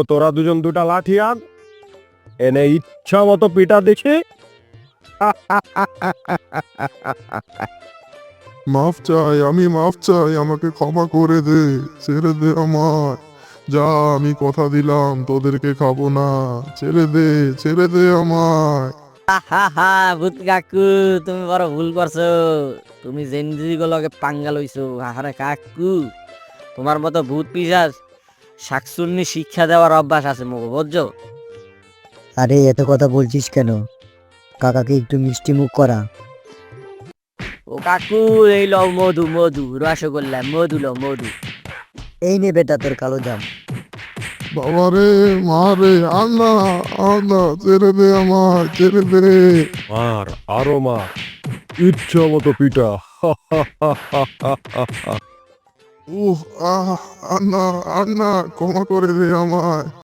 তোরা দুজন দুটা লাঠি আন, এনে ইচ্ছা মতো পিটা দেখি। মাফ চাই, আমি মাফ চাই, আমাকে ক্ষমা করে দে, ছেড়ে দে আমায়। যা, আমি কথা দিলাম তোদেরকে খাবো না। ছেড়ে দে, ছেড়ে দে আমায়। হা ভূত কাকু, তুমি বড় ভুল করছো। তুমি জেনজি গুলোকে পাঙ্গা লইছো। হাহারে কাকু, তোমার মতো ভূত পিশাচ শাকচুন্নি শিক্ষা দেওয়ার অভ্যাস আছে মুখ, বুঝছো? আরে এত কথা বলছিস কেন? কাকাকে একটু মিষ্টি মুখ করা। ও কাকু, এই লও মধু, মধু রসগোল্লা, মধু লও মধু। এই নে বেটা তোর কালো জাম। বাবা রে, মা রে, আন্না, আন্না, ছেড়ে দে আমায়, ছেড়ে দে। মার, আরো মার, ইচ্ছা মতো পিটা। আহ, আন্না, আন্না, ক্ষমা করে দে আমায়।